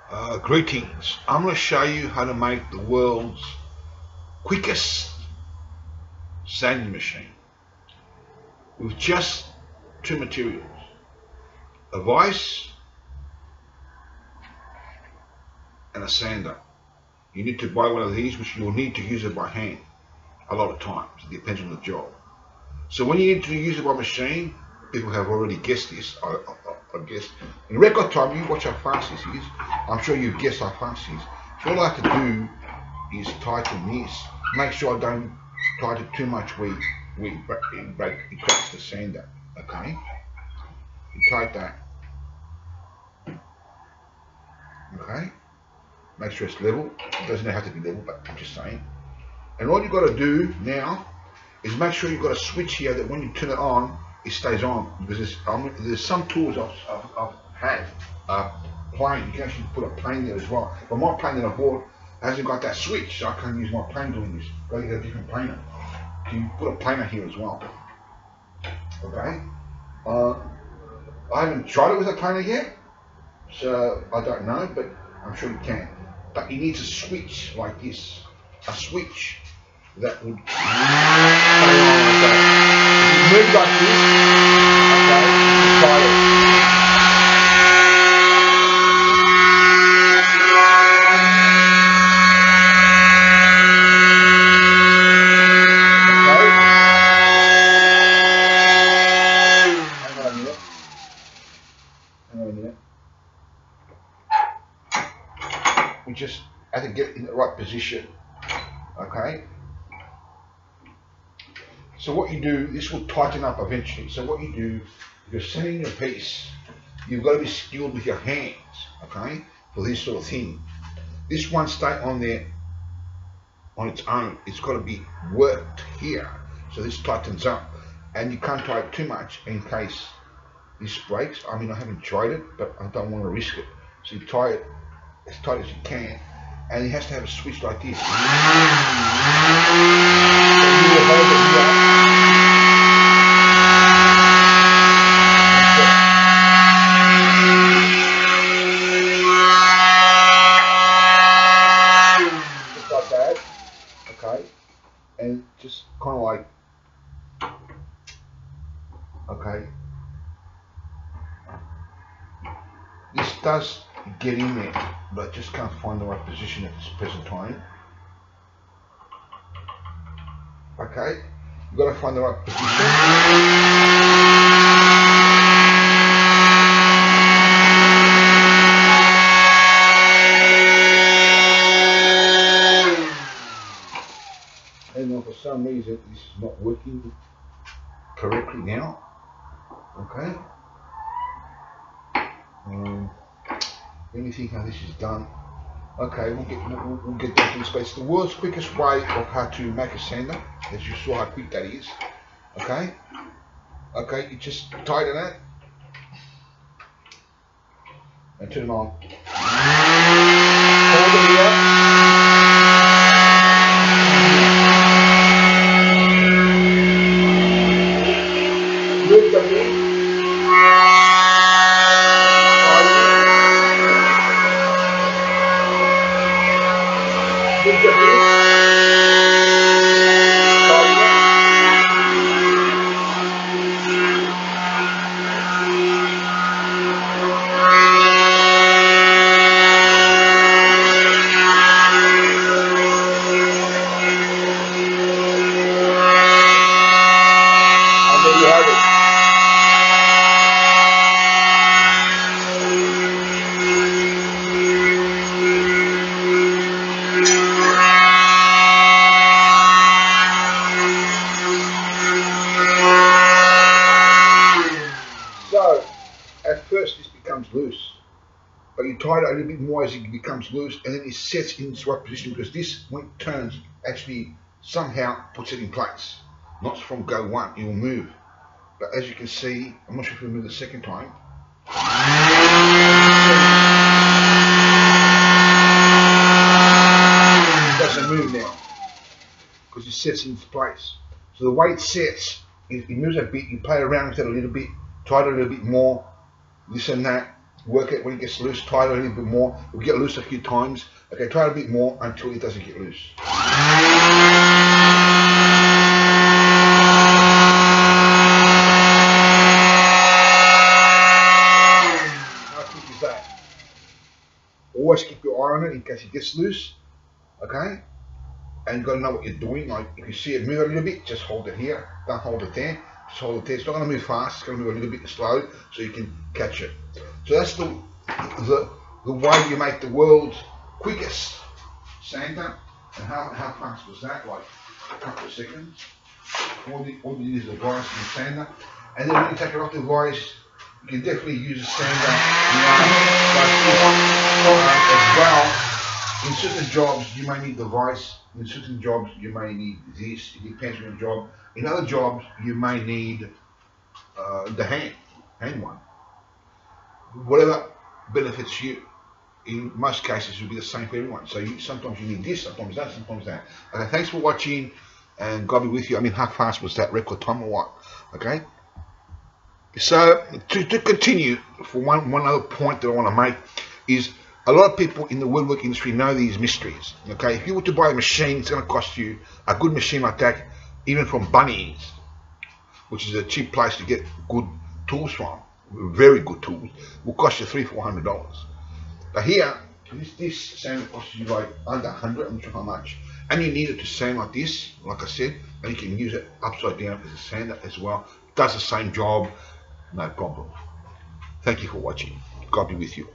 Greetings. I'm going to show you how to make the world's quickest sanding machine with just two materials: a vise and a sander. You need to buy one of these, which you'll need to use it by hand a lot of times. It depends on the job. So when you need to use it by machine, people have already guessed this. I guess in record time. You watch how fast this is. I'm sure you've guessed how fast it is. So all I have to do is tighten this. Make sure I don't tighten too much where it cracks the sander. Okay, you tight that. Okay, make sure it's level. It doesn't have to be level, but I'm just saying. And all you've got to do now is make sure you've got a switch here that when you turn it on, it stays on. Because there's some tools I've had plane. You can actually put a plane there as well. But my plane that I bought hasn't got that switch, so I can't use my plane doing this. Got to get a different planer. You can put a planer here as well. Okay. I haven't tried it with a planer yet, so I don't know, but I'm sure you can. But it needs a switch like this, a switch that would stay on like that. If you move like this, okay, you try it. We just have to get it in the right position. Okay. So what you do, this will tighten up eventually. So what you do, if you're sanding your piece, you've got to be skilled with your hands, okay, for this sort of thing. This won't stay on there on its own. It's got to be worked here. So this tightens up, and you can't tie it too much in case this breaks. I mean, I haven't tried it, but I don't want to risk it. So you tie it as tight as you can, and it has to have a switch like this. So you will hold it here. Just like that, okay, and just kind of like, okay, this does get in there, but I just can't find the right position at this present time. Okay, you've got to find the right position. And for some reason this is not working correctly now. Okay. Let me think how this is done. Okay, we'll get that in space. The world's quickest way of how to make a sander, as you saw how quick that is. Okay. Okay, you just tighten it and turn it on. Hold it here. Move the heat. So, at first this becomes loose, but you tie it a little bit more as it becomes loose, and then it sets in its right position, because this, when it turns, actually somehow puts it in place. Not from go one, it will move. But as you can see, I'm not sure if it'll move the second time. It doesn't move now, because it sets in its place. So the way it sets, it moves a bit, you play around with it a little bit, try it a little bit more, this and that, work it when it gets loose, tighten it a little bit more. It'll get loose a few times. Okay, try it a bit more until it doesn't get loose. How quick is that? Always keep your eye on it in case it gets loose. Okay? And you've got to know what you're doing. Like if you see it move a little bit, just hold it here. Don't hold it there. Just hold it there. It's not going to move fast. It's going to move a little bit slow, so you can catch it. So that's the way you make the world's quickest sander. And how fast was that? Like a couple of seconds. All you need is the vise and the sander. And then when you take it off the vise, you can definitely use a sander. As well. In certain jobs, you may need the vise. In certain jobs, you may need this. It depends on your job. In other jobs, you may need the hand one. Whatever benefits you. In most cases, it will be the same for everyone. So sometimes you need this, sometimes that, sometimes that. Okay, thanks for watching, and God be with you. I mean, how fast was that record time or what? Okay. So to continue, for one other point that I want to make is, a lot of people in the woodwork industry know these mysteries. Okay, if you were to buy a machine, it's going to cost you, a good machine like that, even from Bunnings, which is a cheap place to get good tools from, very good tools, will cost you $300-400. But here, this sander costs you like under 100, I'm not sure how much, and you need it to sand like this, like I said, and you can use it upside down as a sander as well. Does the same job, no problem. Thank you for watching. God be with you.